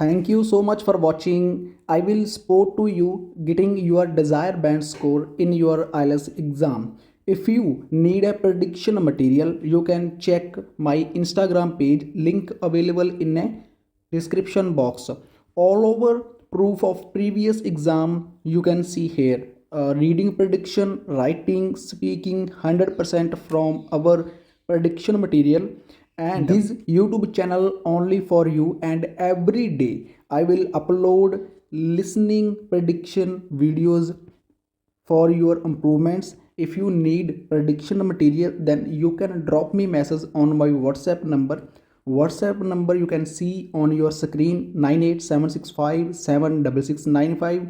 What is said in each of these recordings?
Thank you so much for watching. I will support to you getting your desired band score in your IELTS exam. If you need a prediction material, you can check my Instagram page, link available in a description box. All over proof of previous exam you can see here. Reading prediction, writing, speaking 100% from our prediction material, and this YouTube channel only for you, and every day I will upload listening prediction videos for your improvements. If you need prediction material, then you can drop me message on my whatsapp number you can see on your screen, 98765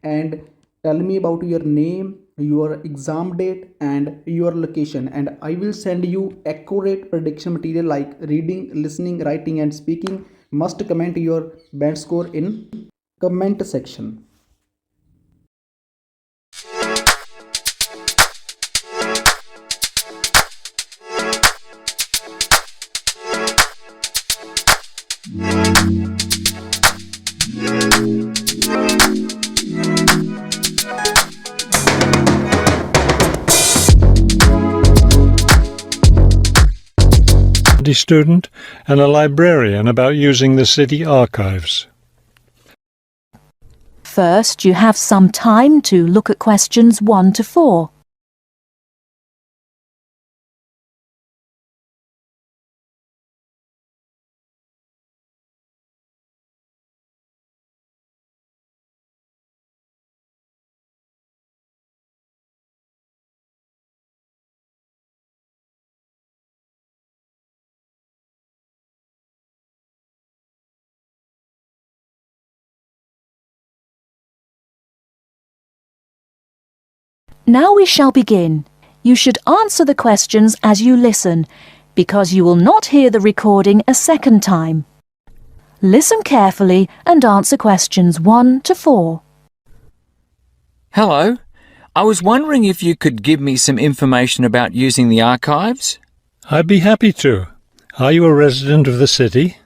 and tell me about your name, your exam date and your location, and I will send you accurate prediction material like reading, listening, writing and speaking. Must comment your band score in comment section. Student and a librarian about using the city archives. First, you have some time to look at questions 1 to 4. Now we shall begin. You should answer the questions as you listen, because you will not hear the recording a second time. Listen carefully and answer questions 1 to 4. Hello. I was wondering if you could give me some information about using the archives? I'd be happy to. Are you a resident of the city?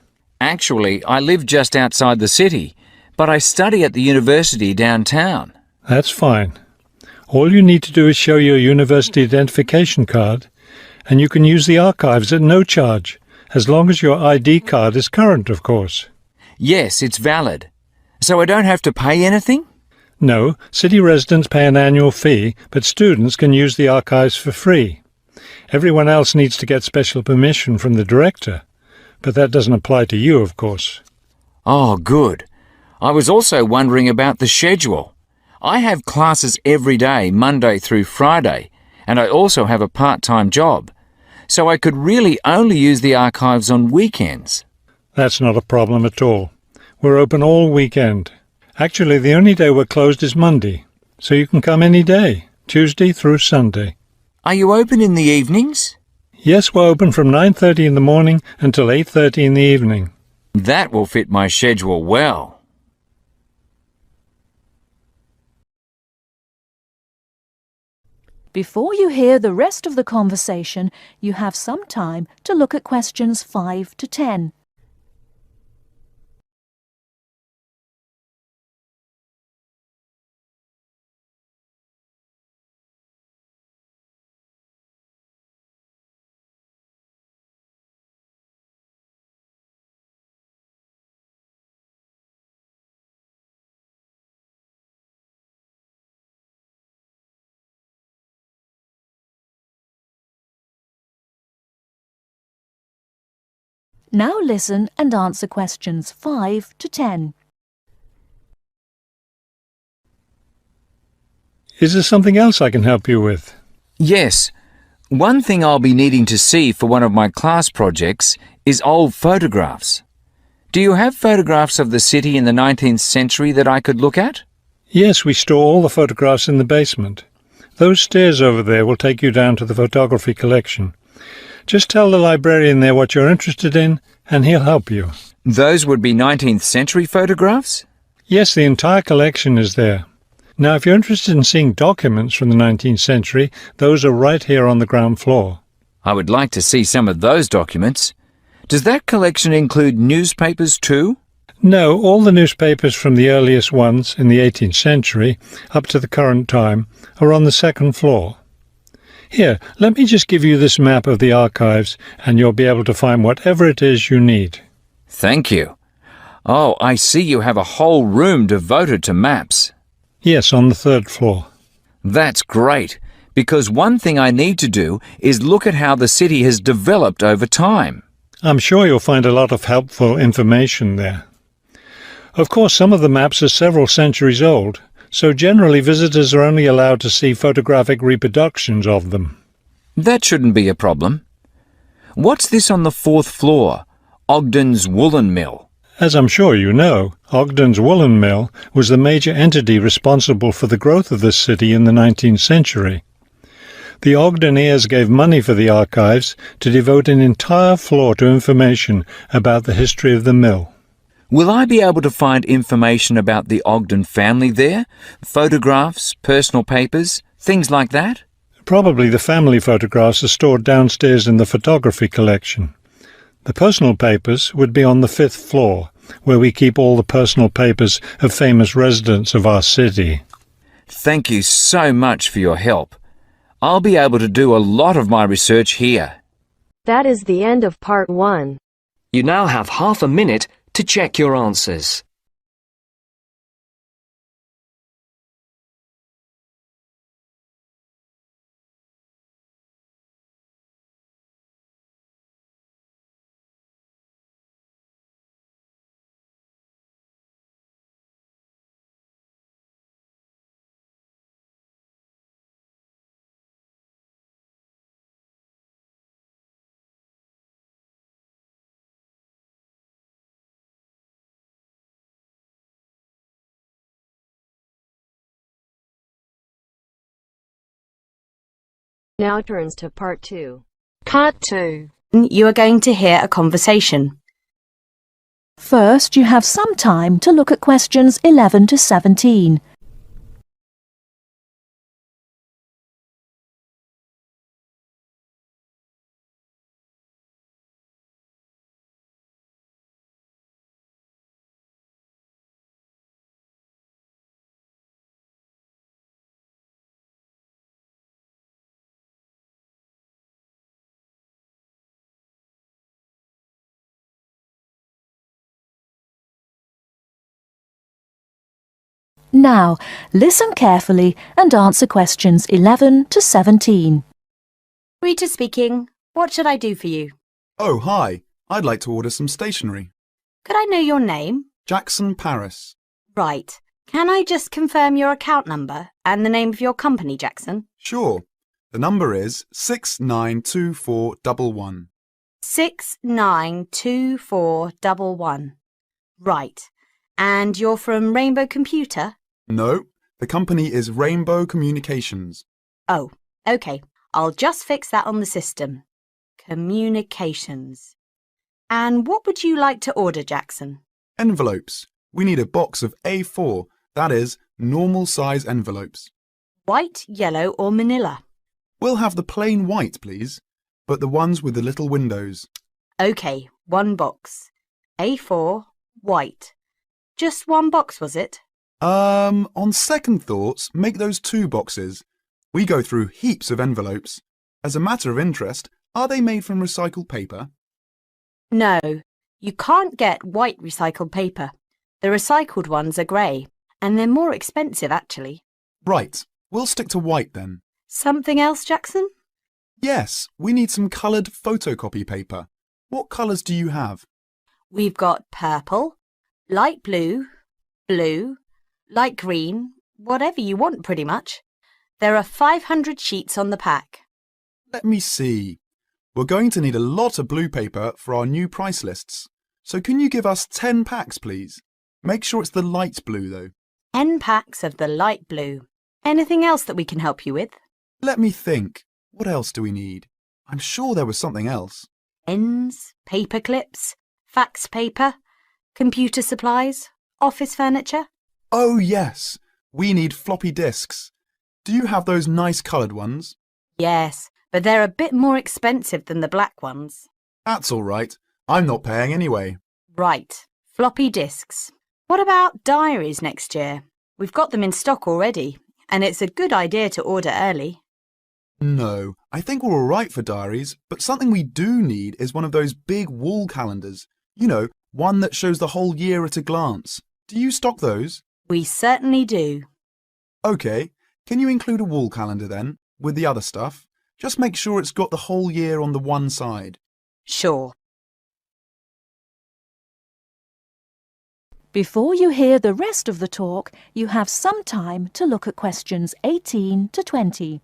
Actually, I live just outside the city, but I study at the university downtown. That's fine. All you need to do is show your university identification card, and you can use the archives at no charge, as long as your ID card is current, of course. Yes, it's valid. So I don't have to pay anything? No, city residents pay an annual fee, but students can use the archives for free. Everyone else needs to get special permission from the director, but that doesn't apply to you, of course. Oh, good. I was also wondering about the schedule. I have classes every day, Monday through Friday, and I also have a part-time job, so I could really only use the archives on weekends. That's not a problem at all. We're open all weekend. Actually, the only day we're closed is Monday, so you can come any day, Tuesday through Sunday. Are you open in the evenings? Yes, we're open from 9:30 in the morning until 8:30 in the evening. That will fit my schedule well. Before you hear the rest of the conversation, you have some time to look at questions 5 to 10. Now listen and answer questions 5 to 10. Is there something else I can help you with? Yes. One thing I'll be needing to see for one of my class projects is old photographs. Do you have photographs of the city in the 19th century that I could look at? Yes, we store all the photographs in the basement. Those stairs over there will take you down to the photography collection. Just tell the librarian there what you're interested in, and he'll help you. Those would be 19th century photographs? Yes, the entire collection is there. Now, if you're interested in seeing documents from the 19th century, those are right here on the ground floor. I would like to see some of those documents. Does that collection include newspapers too? No, all the newspapers from the earliest ones in the 18th century up to the current time are on the second floor. Here, let me just give you this map of the archives and you'll be able to find whatever it is you need. Thank you. Oh, I see you have a whole room devoted to maps. Yes, on the third floor. That's great, because one thing I need to do is look at how the city has developed over time. I'm sure you'll find a lot of helpful information there. Of course, some of the maps are several centuries old, so generally visitors are only allowed to see photographic reproductions of them. That shouldn't be a problem. What's this on the fourth floor? Ogden's Woolen Mill. As I'm sure you know, Ogden's Woolen Mill was the major entity responsible for the growth of this city in the 19th century. The Ogdeniers gave money for the archives to devote an entire floor to information about the history of the mill. Will I be able to find information about the Ogden family there? Photographs, personal papers, things like that? Probably the family photographs are stored downstairs in the photography collection. The personal papers would be on the fifth floor, where we keep all the personal papers of famous residents of our city. Thank you so much for your help. I'll be able to do a lot of my research here. That is the end of part 1. You now have half a minute to check your answers. Now turns to part 2. Part 2. You are going to hear a conversation. First, you have some time to look at questions 11 to 17. Now, listen carefully and answer questions 11 to 17. Rita speaking. What should I do for you? Oh, hi. I'd like to order some stationery. Could I know your name? Jackson Paris. Right. Can I just confirm your account number and the name of your company, Jackson? Sure. The number is 692411. 692411. Right. And you're from Rainbow Computer? No, the company is Rainbow Communications. Oh, OK. I'll just fix that on the system. Communications. And what would you like to order, Jackson? Envelopes. We need a box of A4, that is, normal size envelopes. White, yellow or manila? We'll have the plain white, please, but the ones with the little windows. OK, one box. A4, white. Just one box, was it? On second thoughts, make those 2 boxes. We go through heaps of envelopes. As a matter of interest, are they made from recycled paper? No, you can't get white recycled paper. The recycled ones are grey, and they're more expensive, actually. Right, we'll stick to white then. Something else, Jackson? Yes, we need some coloured photocopy paper. What colours do you have? We've got purple, light blue, blue, light green, whatever you want pretty much. There are 500 sheets on the pack. Let me see. We're going to need a lot of blue paper for our new price lists. So can you give us 10 packs, please? Make sure it's the light blue, though. 10 packs of the light blue. Anything else that we can help you with? Let me think. What else do we need? I'm sure there was something else. Pens, paper clips, fax paper, computer supplies, office furniture. Oh, yes. We need floppy disks. Do you have those nice coloured ones? Yes, but they're a bit more expensive than the black ones. That's all right. I'm not paying anyway. Right. Floppy disks. What about diaries next year? We've got them in stock already, and it's a good idea to order early. No, I think we're all right for diaries, but something we do need is one of those big wall calendars. You know, one that shows the whole year at a glance. Do you stock those? We certainly do. OK, can you include a wall calendar then, with the other stuff? Just make sure it's got the whole year on the one side. Sure. Before you hear the rest of the talk, you have some time to look at questions 18 to 20.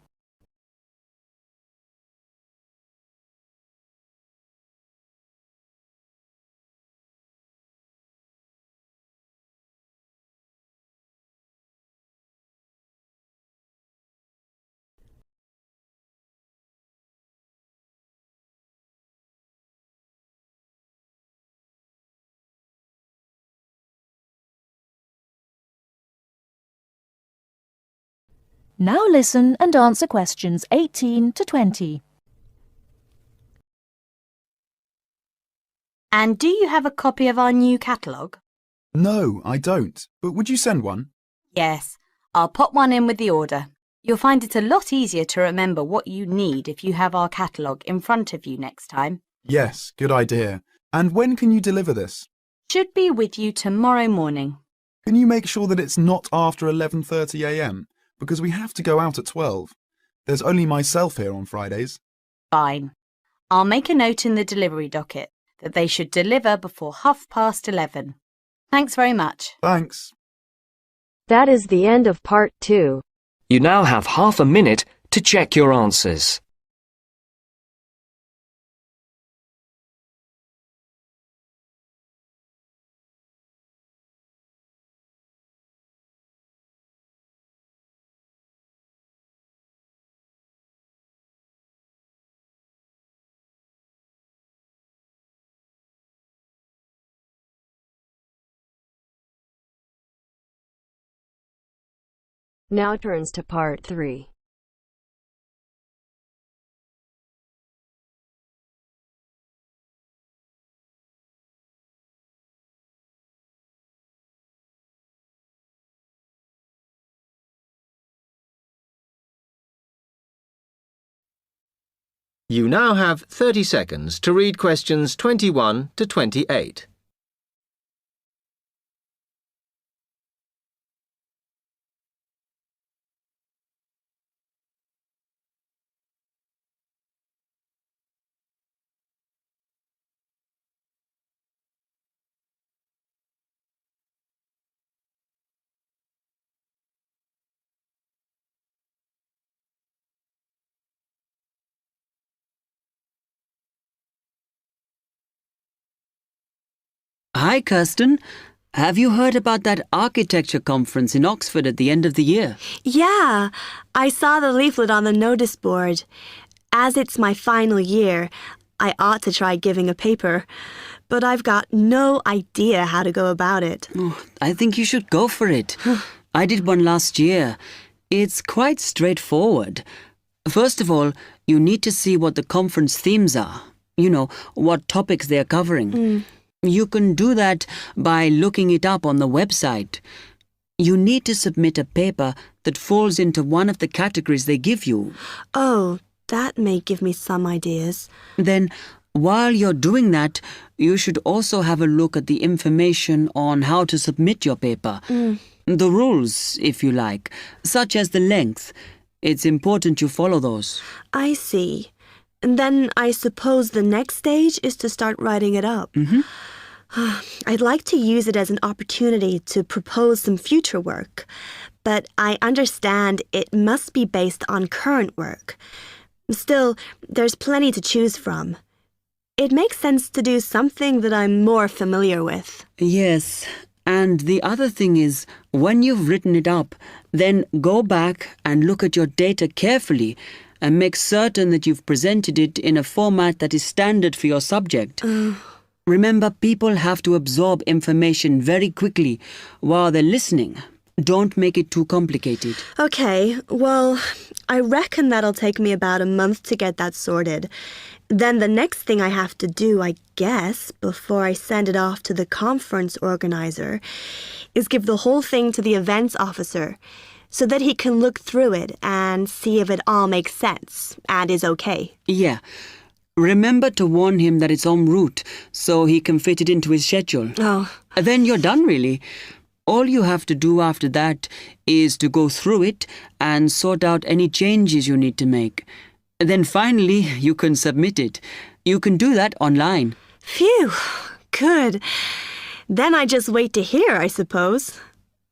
Now listen and answer questions 18 to 20. And do you have a copy of our new catalogue? No, I don't. But would you send one? Yes, I'll pop one in with the order. You'll find it a lot easier to remember what you need if you have our catalogue in front of you next time. Yes, good idea. And when can you deliver this? Should be with you tomorrow morning. Can you make sure that it's not after 11:30 a.m? Because we have to go out at 12. There's only myself here on Fridays. Fine. I'll make a note in the delivery docket that they should deliver before 11:30. Thanks very much. Thanks. That is the end of part 2. You now have half a minute to check your answers. Now turns to part 3. You now have 30 seconds to read questions 21 to 28. Hi, Kirsten. Have you heard about that architecture conference in Oxford at the end of the year? Yeah, I saw the leaflet on the notice board. As it's my final year, I ought to try giving a paper, but I've got no idea how to go about it. Oh, I think you should go for it. I did one last year. It's quite straightforward. First of all, you need to see what the conference themes are. You know, what topics they're covering. You can do that by looking it up on the website. You need to submit a paper that falls into one of the categories they give you. Oh, that may give me some ideas. Then, while you're doing that, you should also have a look at the information on how to submit your paper. The rules, if you like, such as the length. It's important you follow those. I see. And then I suppose the next stage is to start writing it up. I'd like to use it as an opportunity to propose some future work, but I understand it must be based on current work. Still, there's plenty to choose from. It makes sense to do something that I'm more familiar with. Yes, and the other thing is, when you've written it up, then go back and look at your data carefully and make certain that you've presented it in a format that is standard for your subject. Remember, people have to absorb information very quickly while they're listening, Don't make it too complicated. Okay, well, I reckon that'll take me about a month to get that sorted. Then the next thing I have to do, I guess, before I send it off to the conference organizer, is give the whole thing to the events officer so that he can look through it and see if it all makes sense and is okay. Yeah. Remember to warn him that it's en route so he can fit it into his schedule. Oh. Then you're done, really. All you have to do after that is to go through it and sort out any changes you need to make. Then finally, you can submit it. You can do that online. Phew, good. Then I just wait to hear, I suppose.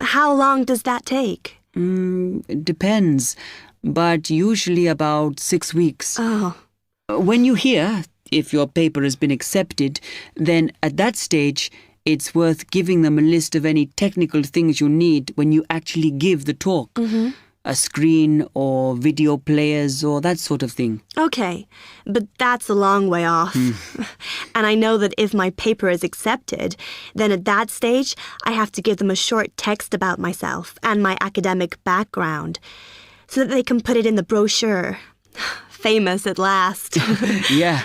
How long does that take? It depends, but usually about 6 weeks. Oh. When you hear if your paper has been accepted, then at that stage, it's worth giving them a list of any technical things you need when you actually give the talk. Mm-hmm. A screen or video players or that sort of thing. Okay, but that's a long way off. And I know that if my paper is accepted, then at that stage, I have to give them a short text about myself and my academic background so that they can put it in the brochure. Famous at last. Yeah.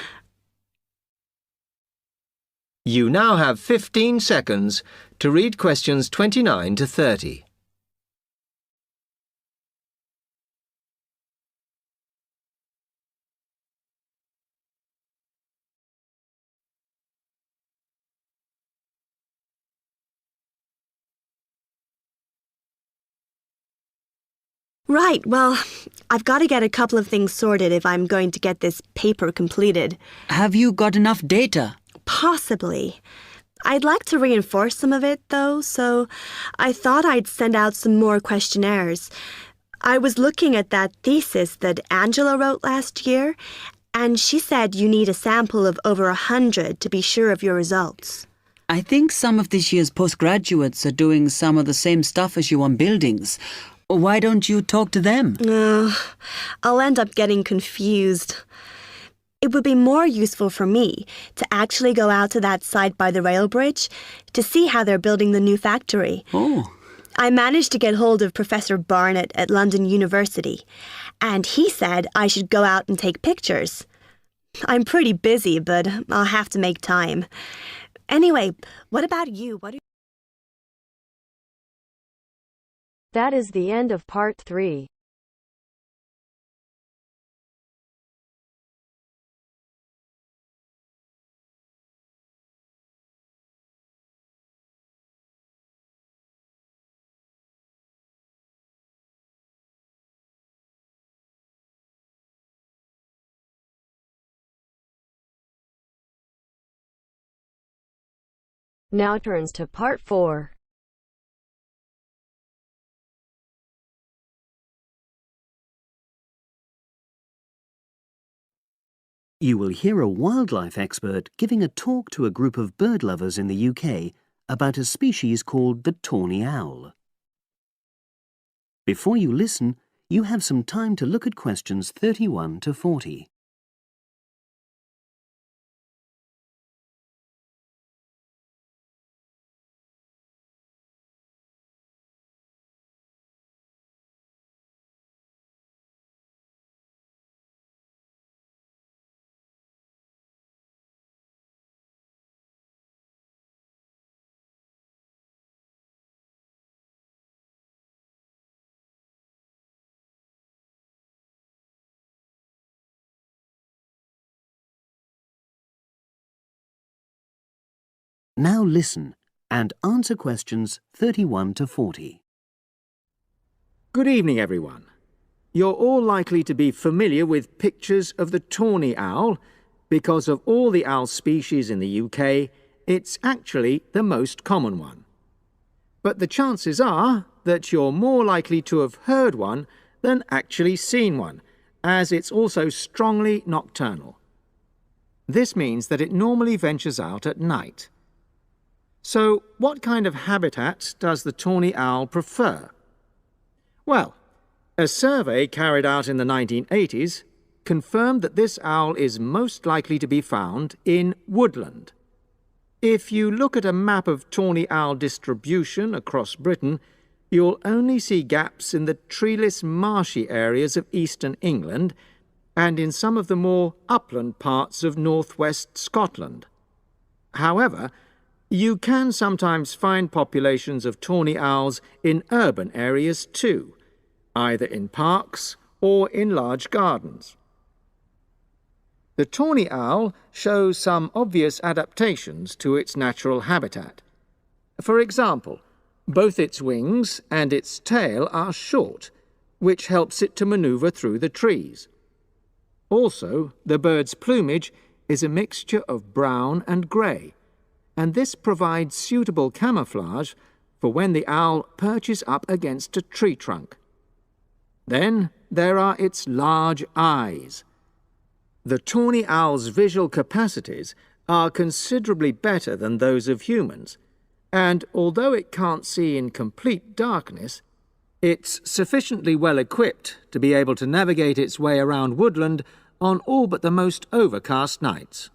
You now have 15 seconds to read questions 29 to 30. Right, well, I've got to get a couple of things sorted if I'm going to get this paper completed. Have you got enough data? Possibly. I'd like to reinforce some of it, though, so I thought I'd send out some more questionnaires. I was looking at that thesis that Angela wrote last year, and she said you need a sample of over 100 to be sure of your results. I think some of this year's postgraduates are doing some of the same stuff as you on buildings. Why don't you talk to them? I'll end up getting confused. It would be more useful for me to actually go out to that site by the rail bridge to see how they're building the new factory. Oh. I managed to get hold of Professor Barnett at London University, and he said I should go out and take pictures. I'm pretty busy, but I'll have to make time. Anyway, what about you? That is the end of part 3. Now turns to part 4. You will hear a wildlife expert giving a talk to a group of bird lovers in the UK about a species called the tawny owl. Before you listen, you have some time to look at questions 31 to 40. Now listen and answer questions 31 to 40. Good evening, everyone. You're all likely to be familiar with pictures of the tawny owl. Because of all the owl species in the UK, it's actually the most common one. But the chances are that you're more likely to have heard one than actually seen one, as it's also strongly nocturnal. This means that it normally ventures out at night. So, what kind of habitat does the tawny owl prefer? Well, a survey carried out in the 1980s confirmed that this owl is most likely to be found in woodland. If you look at a map of tawny owl distribution across Britain, you'll only see gaps in the treeless marshy areas of eastern England and in some of the more upland parts of northwest Scotland. However, you can sometimes find populations of tawny owls in urban areas too, either in parks or in large gardens. The tawny owl shows some obvious adaptations to its natural habitat. For example, both its wings and its tail are short, which helps it to maneuver through the trees. Also, the bird's plumage is a mixture of brown and grey, and this provides suitable camouflage for when the owl perches up against a tree trunk. Then there are its large eyes. The tawny owl's visual capacities are considerably better than those of humans, and although it can't see in complete darkness, it's sufficiently well equipped to be able to navigate its way around woodland on all but the most overcast nights.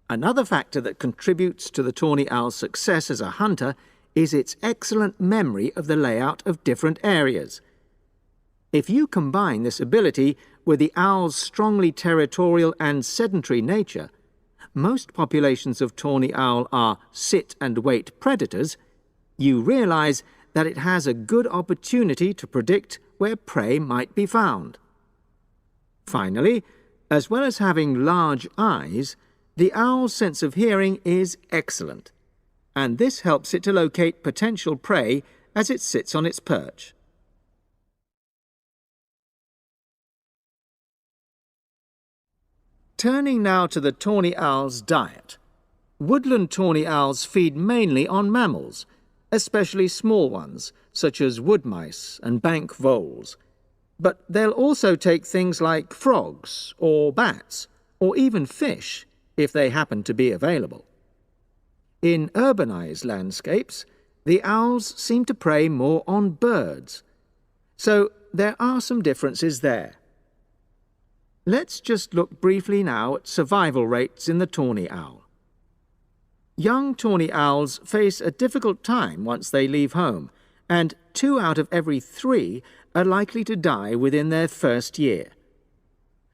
Another factor that contributes to the tawny owl's success as a hunter is its excellent memory of the layout of different areas. If you combine this ability with the owl's strongly territorial and sedentary nature, most populations of tawny owl are sit-and-wait predators, you realize that it has a good opportunity to predict where prey might be found. Finally, as well as having large eyes, the owl's sense of hearing is excellent, and this helps it to locate potential prey as it sits on its perch. Turning now to the tawny owl's diet. Woodland tawny owls feed mainly on mammals, especially small ones, such as wood mice and bank voles. But they'll also take things like frogs or bats, or even fish, if they happen to be available. In urbanized landscapes, the owls seem to prey more on birds. So there are some differences there. Let's just look briefly now at survival rates in the tawny owl. Young tawny owls face a difficult time once they leave home, and 2 out of every 3 are likely to die within their first year.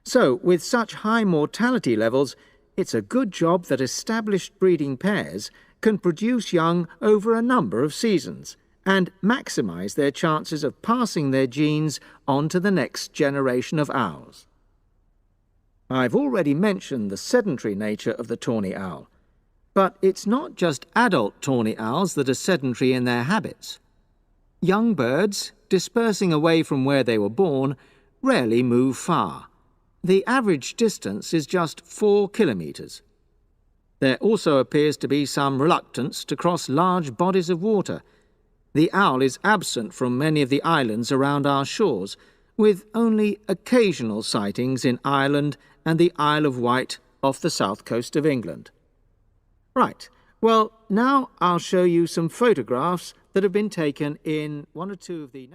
So, with such high mortality levels, it's a good job that established breeding pairs can produce young over a number of seasons and maximize their chances of passing their genes on to the next generation of owls. I've already mentioned the sedentary nature of the tawny owl, but it's not just adult tawny owls that are sedentary in their habits. Young birds, dispersing away from where they were born, rarely move far. The average distance is just 4 kilometres. There also appears to be some reluctance to cross large bodies of water. The owl is absent from many of the islands around our shores, with only occasional sightings in Ireland and the Isle of Wight off the south coast of England. Right, well, now I'll show you some photographs that have been taken in one or two of the